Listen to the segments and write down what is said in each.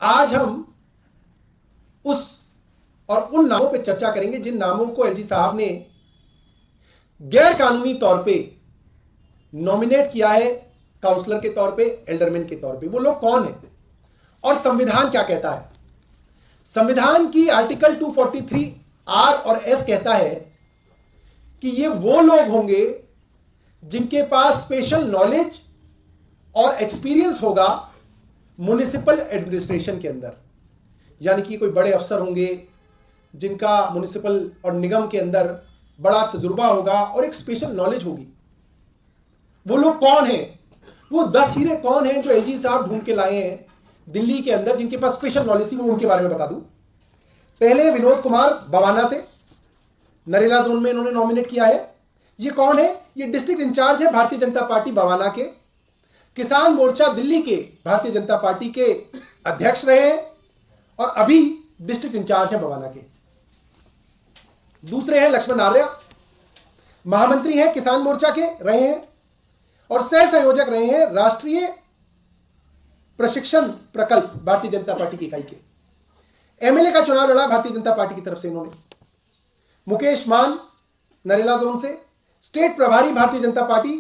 आज हम उस और उन नामों पे चर्चा करेंगे जिन नामों को एलजी साहब ने गैर कानूनी तौर पे नॉमिनेट किया है, काउंसलर के तौर पे, एल्डरमैन के तौर पे। वो लोग कौन है और संविधान क्या कहता है? संविधान की आर्टिकल 243 आर और एस कहता है कि ये वो लोग होंगे जिनके पास स्पेशल नॉलेज और एक्सपीरियंस होगा म्युनिसिपल एडमिनिस्ट्रेशन के अंदर। यानी कि कोई बड़े अफसर होंगे जिनका म्युनिसिपल और निगम के अंदर बड़ा तजुर्बा होगा और एक स्पेशल नॉलेज होगी। वो लोग कौन हैं? वो 10 हीरे कौन हैं जो एलजी साहब ढूंढ के लाए हैं दिल्ली के अंदर, जिनके पास स्पेशल नॉलेज थी? वो उनके बारे में बता दूं। पहले विनोद कुमार बवाना से नरेला जोन में इन्होंने नॉमिनेट किया है। ये कौन है? ये डिस्ट्रिक्ट इंचार्ज है भारतीय जनता पार्टी बवाना के। किसान मोर्चा दिल्ली के भारतीय जनता पार्टी के अध्यक्ष रहे हैं और अभी डिस्ट्रिक्ट इंचार्ज है बवाना के। दूसरे हैं लक्ष्मण आर्या, महामंत्री हैं किसान मोर्चा के रहे हैं और सह संयोजक रहे हैं राष्ट्रीय प्रशिक्षण प्रकल्प भारतीय जनता पार्टी की इकाई के। एमएलए का चुनाव लड़ा भारतीय जनता पार्टी की तरफ से इन्होंने। मुकेश मान नरेला जोन से, स्टेट प्रभारी भारतीय जनता पार्टी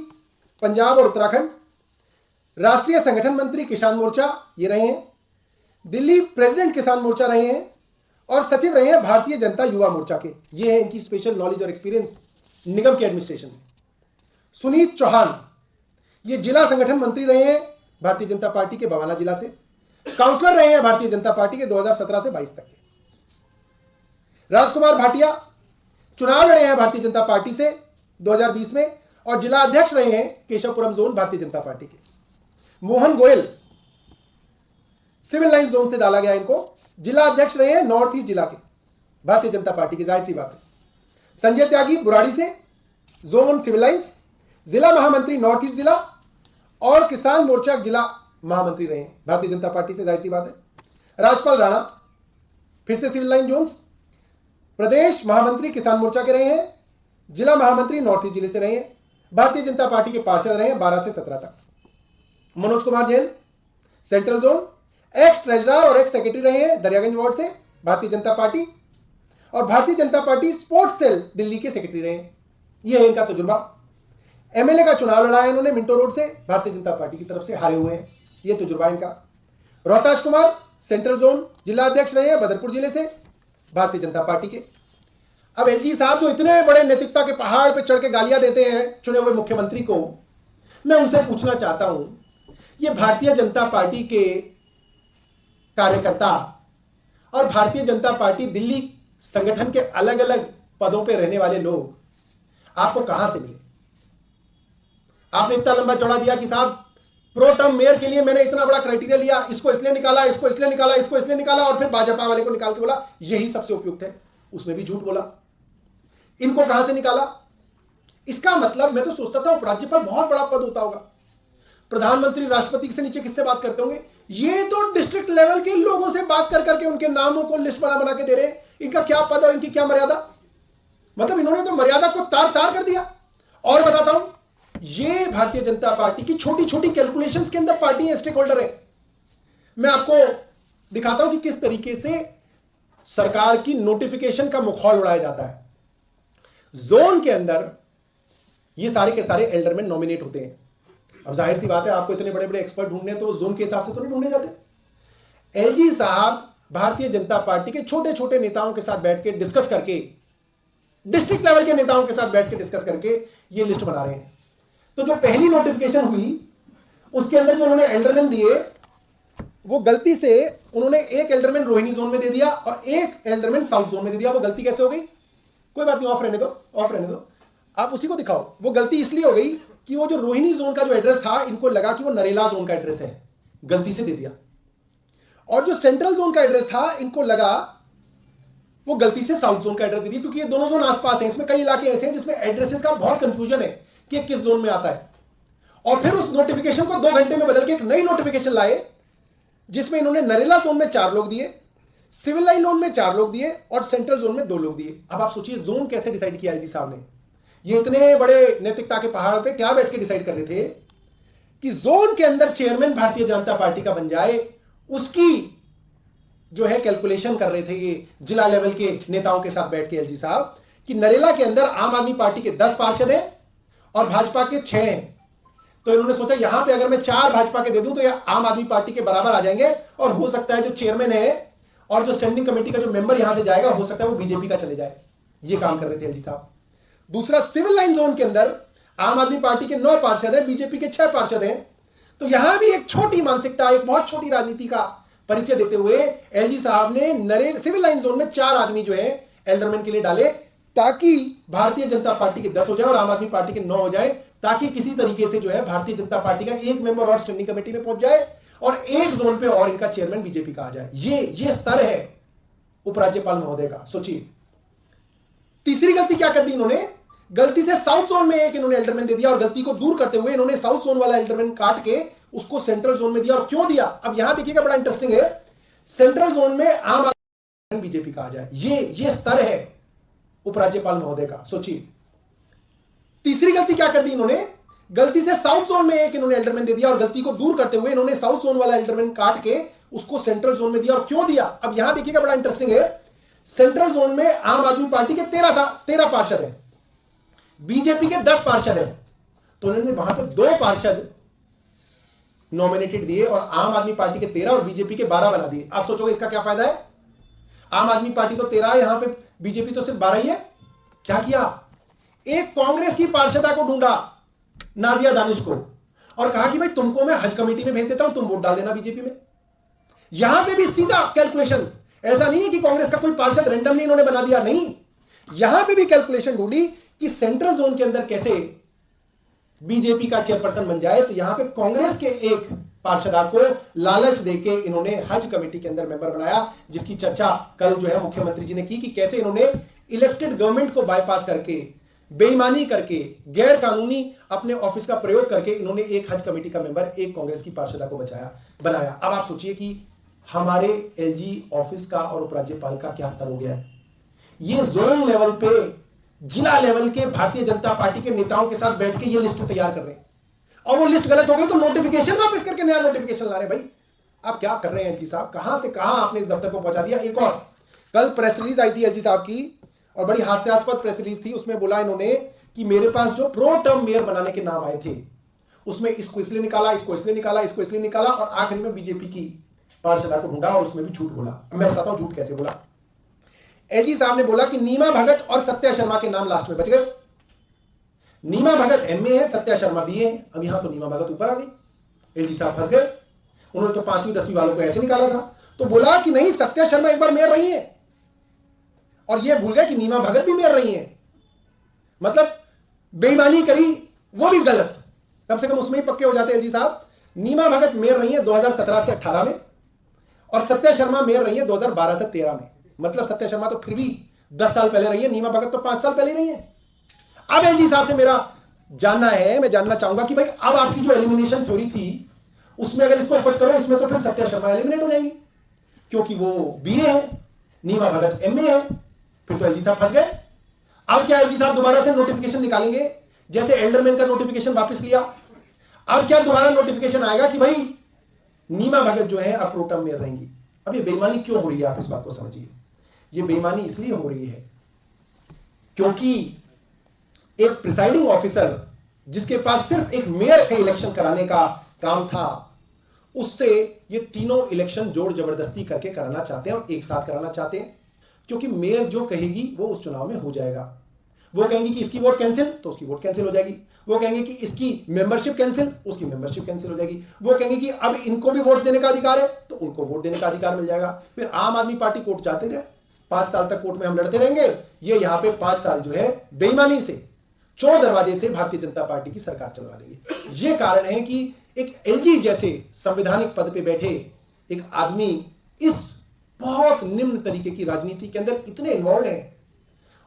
पंजाब और उत्तराखंड, राष्ट्रीय संगठन मंत्री किसान मोर्चा ये रहे हैं, दिल्ली प्रेसिडेंट किसान मोर्चा रहे हैं और सचिव रहे हैं भारतीय जनता युवा मोर्चा के। ये है इनकी स्पेशल नॉलेज और एक्सपीरियंस निगम के एडमिनिस्ट्रेशन में। सुनीत चौहान ये जिला संगठन मंत्री रहे हैं भारतीय जनता पार्टी के बवाना जिला से, काउंसलर रहे हैं भारतीय जनता पार्टी के 2017 से 22 तक के। राजकुमार भाटिया चुनाव लड़े हैं भारतीय जनता पार्टी से 2020 में और जिला अध्यक्ष रहे हैं केशवपुरम जोन भारतीय जनता पार्टी के। Mohan Goyal civil line zone से डाला गया इनको, जिला अध्यक्ष रहे हैं नॉर्थ ईस्ट जिला के भारतीय जनता पार्टी के, जाहिर सी बात है। संजय त्यागी बुराड़ी से, जोन सिविल लाइंस, जिला महामंत्री नॉर्थ ईस्ट जिला और किसान मोर्चा जिला महामंत्री रहे हैं भारतीय जनता पार्टी से, जाहिर सी बात है। राजपाल राणा फिर से सिविल लाइन जोन्स, प्रदेश महामंत्री किसान मोर्चा के रहे हैं, जिला महामंत्री नॉर्थ ईस्ट जिले से रहे हैं, भारतीय जनता पार्टी के पार्षद रहे हैं 12 से 17 तक। Manoj Kumar Jain central zone, x treasurer और एक्स सेक्रेटरी रहे हैं दरियागंज वार्ड से भारतीय जनता पार्टी और भारतीय Janata party sports cell Delhi के सेक्रेटरी रहे हैं। यह है इनका तजुर्बा। एमएलए का चुनाव लड़ा है इन्होंने मिंटो रोड से, भारतीय जनता पार्टी की तरफ से हारे हुए हैं। यह तजुर्बा इनका। रोहताश कुमार सेंट्रल जोन जिला अध्यक्ष रहे हैं बदरपुर जिले से भारतीय जनता पार्टी के। अब एलजी साहब जो इतने बड़े नैतिकता के पहाड़ पर चढ़ के गालियां देते हैं चुने हुए मुख्यमंत्री को, मैं उनसे पूछना चाहता हूं, ये भारतीय जनता पार्टी के कार्यकर्ता और भारतीय जनता पार्टी दिल्ली संगठन के अलग अलग पदों पे रहने वाले लोग आपको कहां से मिले? आपने इतना लंबा चौड़ा दिया कि साहब प्रो टर्म मेयर के लिए मैंने इतना बड़ा क्राइटेरिया लिया, इसको इसलिए निकाला, इसको इसलिए निकाला, इसको इसलिए निकाला और फिर भाजपा वाले को निकाल के बोला यही सबसे उपयुक्त है। उसमें भी झूठ बोला। इनको कहां से निकाला? इसका मतलब मैं तो सोचता था उपराज्यपाल बहुत बड़ा पद होता होगा, प्रधानमंत्री राष्ट्रपति से नीचे किससे बात करते होंगे? ये तो डिस्ट्रिक्ट लेवल के लोगों से बात कर करके उनके नामों को लिस्ट बना बना के दे रहे हैं। इनका क्या पद और इनकी क्या मर्यादा? मतलब इन्होंने तो मर्यादा को तार तार कर दिया। और बताता हूं, ये भारतीय जनता पार्टी की छोटी छोटी कैलकुलेशंस के अंदर पार्टी स्टेक होल्डर है। मैं आपको दिखाता हूं कि किस तरीके से सरकार की नोटिफिकेशन का मुखौल उड़ाया जाता है। जोन के अंदर ये सारे के सारे एल्डरमैन नॉमिनेट होते हैं। अब जाहिर सी बात है, आपको इतने बड़े बड़े एक्सपर्ट ढूंढने तो जोन के हिसाब से तो नहीं ढूंढने जाते। एलजी साहब भारतीय जनता पार्टी के छोटे छोटे नेताओं के साथ बैठ के डिस्कस करके, डिस्ट्रिक्ट लेवल के नेताओं के साथ बैठ के डिस्कस करके ये लिस्ट बना रहे हैं। तो जो पहली नोटिफिकेशन हुई उसके अंदर जो उन्होंने एल्डरमैन दिए, वो गलती से उन्होंने एक एल्डरमैन रोहिणी जोन में दे दिया और एक एल्डरमैन साउथ जोन में दे दिया। वो गलती कैसे हो गई? कोई बात नहीं, ऑफ रहने दो, ऑफ रहने दो, आप उसी को दिखाओ। वो गलती इसलिए हो गई कि वो जो रोहिणी जोन का जो एड्रेस था, इनको लगा कि वो नरेला जोन का एड्रेस है, गलती से दे दिया। और जो सेंट्रल जोन का एड्रेस था, इनको लगा वो गलती से साउथ जोन का एड्रेस दे दिया, क्योंकि ये दोनों जोन आसपास हैं। इसमें कई इलाके ऐसे हैं जिसमें एड्रेसेस का बहुत कंफ्यूजन है कि किस जोन में आता है। और फिर उस नोटिफिकेशन को 2 घंटे में बदल के एक नई नोटिफिकेशन लाए जिसमें इन्होंने नरेला जोन में 4 लोग दिए, सिविल लाइन जोन में 4 लोग दिए और सेंट्रल जोन में 2 लोग दिए। अब आप सोचिए जोन कैसे डिसाइड किया एलजी साहब ने। ये इतने बड़े नैतिकता के पहाड़ पे क्या बैठ के डिसाइड कर रहे थे कि जोन के अंदर चेयरमैन भारतीय जनता पार्टी का बन जाए, उसकी जो है कैलकुलेशन कर रहे थे ये जिला लेवल के नेताओं के साथ बैठ के एलजी साहब कि नरेला के अंदर आम आदमी पार्टी के 10 पार्षद हैं और भाजपा के 6 हैं। तो इन्होंने सोचा यहां पे अगर मैं 4 भाजपा के दे दूं तो ये आम आदमी पार्टी के बराबर आ जाएंगे और हो सकता है जो चेयरमैन है और जो स्टैंडिंग कमेटी का जो मेंबर यहां से जाएगा हो सकता है वो बीजेपी का चले जाए। ये काम कर रहे थे एलजी साहब। दूसरा, सिविल लाइन जोन के अंदर आम आदमी पार्टी के 9 पार्षद हैं, बीजेपी के 6 पार्षद हैं। तो यहां भी एक छोटी मानसिकता, एक बहुत छोटी राजनीति का परिचय देते हुए एलजी साहब ने सिविल लाइन जोन में 4 आदमी जो है एल्डरमैन के लिए डाले ताकि भारतीय जनता पार्टी के 10 हो जाए और आम आदमी पार्टी के 9 हो जाए, ताकि किसी तरीके से जो है भारतीय जनता पार्टी का एक मेंबर और स्टैंडिंग कमेटी में पहुंच जाए और एक जोन पे और इनका चेयरमैन बीजेपी का आ जाए। ये स्तर है उपराज्यपाल महोदय का। सोचिए, तीसरी गलती क्या कर दी इन्होंने, गलती से साउथ जोन में एक इन्होंने एल्डरमैन दे दिया और गलती को दूर करते हुए इन्होंने साउथ जोन वाला एल्डरमैन काट के उसको सेंट्रल जोन में दिया। और क्यों दिया, अब यहां देखिएगा, बड़ा इंटरेस्टिंग है। सेंट्रल जोन में आम आदमी बीजेपी का आ जाए, ये स्तर है उपराज्यपाल महोदय का। सोचिए, तीसरी गलती क्या कर दी इन्होंने, गलती से साउथ जोन में एक इन्होंने एल्डरमैन दे दिया और गलती को दूर करते हुए इन्होंने साउथ जोन वाला एल्डरमैन काट के उसको सेंट्रल जोन में दिया। और क्यों दिया, अब यहां देखिएगा, बड़ा इंटरेस्टिंग है। सेंट्रल जोन में आम आदमी पार्टी के 13 पार्षद हैं, बीजेपी के 10 पार्षद हैं। तो उन्होंने वहां पे 2 पार्षद नॉमिनेटेड दिए और आम आदमी पार्टी के 13 और बीजेपी के 12 बना दिए। आप सोचोगे इसका क्या फायदा है, आम आदमी पार्टी तो 13 है, यहां पे बीजेपी तो सिर्फ 12 ही है। क्या किया, एक कांग्रेस की पार्षदा को ढूंढा, नाजिया दानिश को, और कहा कि भाई तुमको मैं हज कमेटी में भेज देता हूं, तुम वोट डाल देना बीजेपी में। यहां पे भी सीधा कैलकुलेशन, ऐसा नहीं है कि कांग्रेस का कोई पार्षद रैंडमली इन्होंने बना दिया, नहीं, यहां पे भी कैलकुलेशन ढूंढी कि सेंट्रल जोन के अंदर कैसे बीजेपी का चेयरपर्सन बन जाए। तो यहां पे कांग्रेस के एक पार्षदा को लालच देके इन्होंने हज कमेटी के अंदर मेंबर बनाया, जिसकी चर्चा कल जो है मुख्यमंत्री जी ने की कि कैसे इन्होंने इलेक्टेड गवर्नमेंट को बाईपास करके, बेईमानी करके, गैर कानूनी अपने ऑफिस का प्रयोग करके इन्होंने एक हज कमेटी का मेंबर, एक कांग्रेस की पार्षदा को बनाया। अब आप सोचिए कि हमारे एलजी ऑफिस का और उपराज्यपाल का क्या स्तर हो गया है। ये जोन लेवल पे, जिला लेवल के भारतीय जनता पार्टी के नेताओं के साथ बैठ के ये लिस्ट तैयार कर रहे हैं और वो लिस्ट गलत हो गई तो नोटिफिकेशन वापस करके नया नोटिफिकेशन ला रहे हैं। भाई आप क्या कर रहे हैं एलजी साहब, कहां से कहां आपने इस दफ्तर को पहुंचा दिया। एक और कल प्रेस रिलीज आई थी एलजी साहब की और बड़ी हास्यास्पद प्रेस रिलीज थी। उसमें बोला इन्होंने कि मेरे पास जो प्रो टर्म मेयर बनाने के नाम आए थे उसमें इसको इसलिए निकाला, इसको इसलिए निकाला, इसको इसलिए निकाला और आखिरी में बीजेपी की पार्षदा को ढूंढा और उसमें भी झूठ बोला। मैं बताता हूं झूठ कैसे बोला। एलजी साहब ने बोला कि नीमा भगत और सत्या शर्मा के नाम लास्ट में बच गए। नीमा भगत एमए है, सत्या शर्मा बीए है। अब यहां तो नीमा भगत ऊपर आ गई, एलजी साहब फंस गए। उन्होंने तो 5वीं 10वीं वालों को ऐसे निकाला था। तो बोला कि नहीं, सत्या शर्मा एक बार मेयर रही है और ये भूल गए कि नीमा भगत भी मेयर रही है। मतलब बेईमानी करी, वो भी गलत, कम से कम उसमें ही पक्के हो जाते एलजी साहब। नीमा भगत मेयर रही है 2017 से 18 में और सत्या शर्मा मेयर रही है 2012 से 13 में। मतलब सत्या शर्मा तो फिर भी 10 साल पहले रही है, नीमा भगत तो 5 साल पहले रही है। अब एलजी साहब से मेरा जानना है, मैं जानना चाहूंगा कि भाई अब आपकी जो एलिमिनेशन थ्योरी थी उसमें अगर इसको फिट करो, इसमें तो फिर सत्या शर्मा एलिमिनेट हो जाएंगी क्योंकि वो बीए है, नीमा भगत एमए है। फिर तो एलजी साहब फंस गए। अब क्या एलजी साहब दोबारा से नोटिफिकेशन निकालेंगे, जैसे एल्डरमैन का नोटिफिकेशन वापस लिया, अब क्या दोबारा नोटिफिकेशन आएगा कि भाई नीमा भगत जो है अब प्रो टर्म मेयर रहेंगी। अब ये बेईमानी क्यों हो रही है, आप इस बात को समझिए। ये बेईमानी इसलिए हो रही है क्योंकि एक प्रिसाइडिंग ऑफिसर जिसके पास सिर्फ एक मेयर का इलेक्शन कराने का काम था, उससे ये तीनों इलेक्शन जोड़ जबरदस्ती करके कराना चाहते हैं और एक साथ कराना चाहते हैं। क्योंकि मेयर जो कहेगी वो उस चुनाव में हो जाएगा। वो कहेंगे कि इसकी वोट कैंसिल, तो उसकी वोट कैंसिल हो जाएगी। वो कहेंगे कि इसकी मेंबरशिप कैंसिल, उसकी मेंबरशिप कैंसिल हो जाएगी। वो कहेंगे कि अब इनको भी वोट देने का अधिकार है, तो उनको वोट देने का अधिकार मिल जाएगा। फिर आम आदमी पार्टी कोर्ट जाते रहे, 5 साल तक कोर्ट में हम लड़ते रहेंगे। ये यहां पे 5 साल जो है बेईमानी से, चोर दरवाजे से भारतीय जनता पार्टी की सरकार चलवा देंगे। ये कारण है कि एक एलजी जैसे संवैधानिक पद पे बैठे एक आदमी इस बहुत निम्न तरीके की राजनीति के अंदर इतने इन्वॉल्व हैं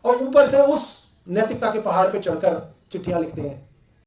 और ऊपर से उस नैतिकता के पहाड़ पे चढ़कर चिट्ठियां लिखते हैं